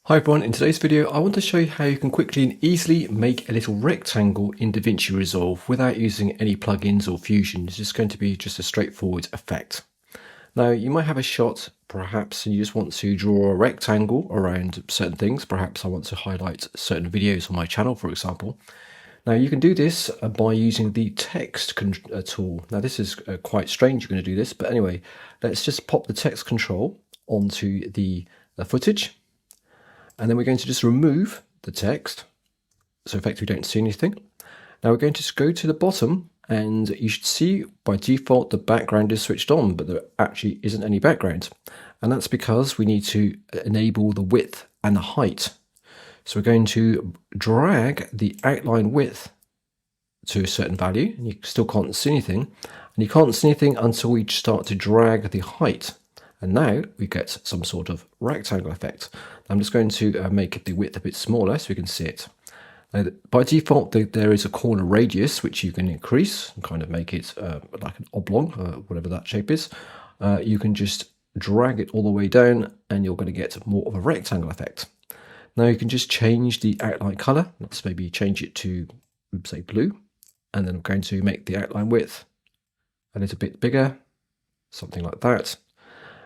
Hi everyone, in today's video I want to show you how you can quickly and easily make a little rectangle in DaVinci Resolve without using any plugins or fusion. It's just going to be just a straightforward effect. Now you might have a shot perhaps and you just want to draw a rectangle around certain things. Perhaps I want to highlight certain videos on my channel, for example. Now you can do this by using the text tool. Now this is quite strange you're going to do this, but anyway, let's just pop the text control onto the footage. And then we're going to just remove the text, so effectively we don't see anything. Now we're going to just go to the bottom, and you should see by default the background is switched on, but there actually isn't any background. And that's because we need to enable the width and the height. So we're going to drag the outline width to a certain value, and you still can't see anything. And you can't see anything until we start to drag the height. And now we get some sort of rectangle effect. I'm just going to make the width a bit smaller so we can see it. Now, by default, there is a corner radius which you can increase and kind of make it like an oblong, whatever that shape is. You can just drag it all the way down and you're going to get more of a rectangle effect. Now you can just change the outline color. Let's maybe change it to, say, blue. And then I'm going to make the outline width a little bit bigger, something like that.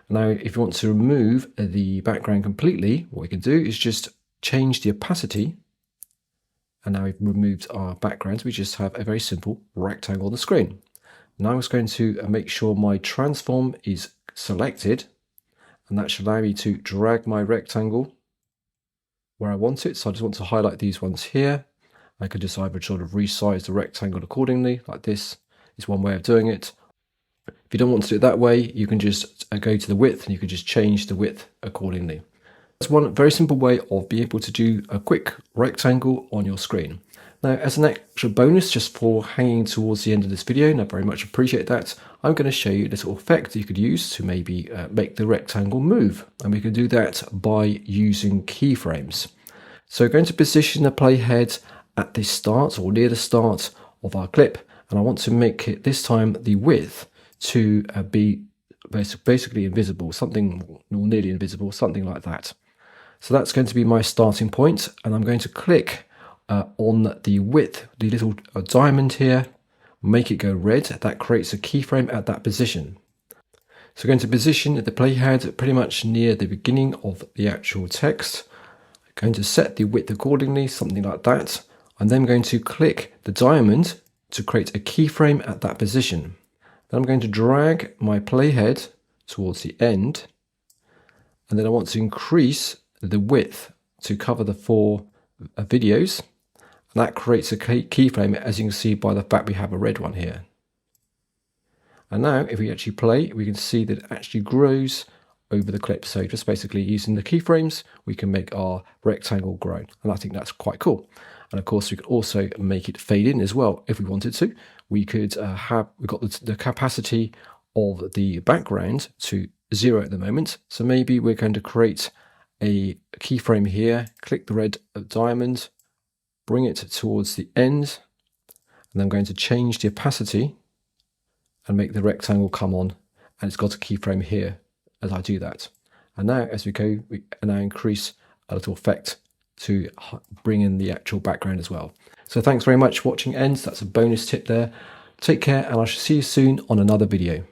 Now, if you want to remove the background completely, what we can do is just change the opacity. And now we've removed our background. We just have a very simple rectangle on the screen. Now I'm just going to make sure my transform is selected. And that should allow me to drag my rectangle where I want it. So I just want to highlight these ones here. I could just either sort of resize the rectangle accordingly, like this is one way of doing it. If you don't want to do it that way, you can just go to the width and you can just change the width accordingly. That's one very simple way of being able to do a quick rectangle on your screen. Now, as an extra bonus, just for hanging towards the end of this video, and I very much appreciate that, I'm going to show you a little effect that you could use to maybe make the rectangle move. And we can do that by using keyframes. So we're going to position the playhead at the start or near the start of our clip. And I want to make it this time the width to be basically invisible, something or nearly invisible, something like that. So that's going to be my starting point, and I'm going to click on the width, the little diamond here, make it go red. That creates a keyframe at that position. So I'm going to position the playhead pretty much near the beginning of the actual text. I'm going to set the width accordingly, something like that. And then I'm going to click the diamond to create a keyframe at that position. Then I'm going to drag my playhead towards the end, and then I want to increase the width to cover the 4 videos, and that creates a keyframe, as you can see by the fact we have a red one here. And now if we actually play, we can see that it actually grows over the clip. So just basically using the keyframes, we can make our rectangle grow, and I think that's quite cool. And of course, we could also make it fade in as well if we wanted to. We could we've got the capacity of the background to 0 at the moment. So maybe we're going to create a keyframe here, click the red diamond, bring it towards the end, and then I'm going to change the opacity and make the rectangle come on. And it's got a keyframe here as I do that. And now as we go, we now increase a little effect to bring in the actual background as well. So thanks very much for watching ends. That's a bonus tip there. Take care, and I shall see you soon on another video.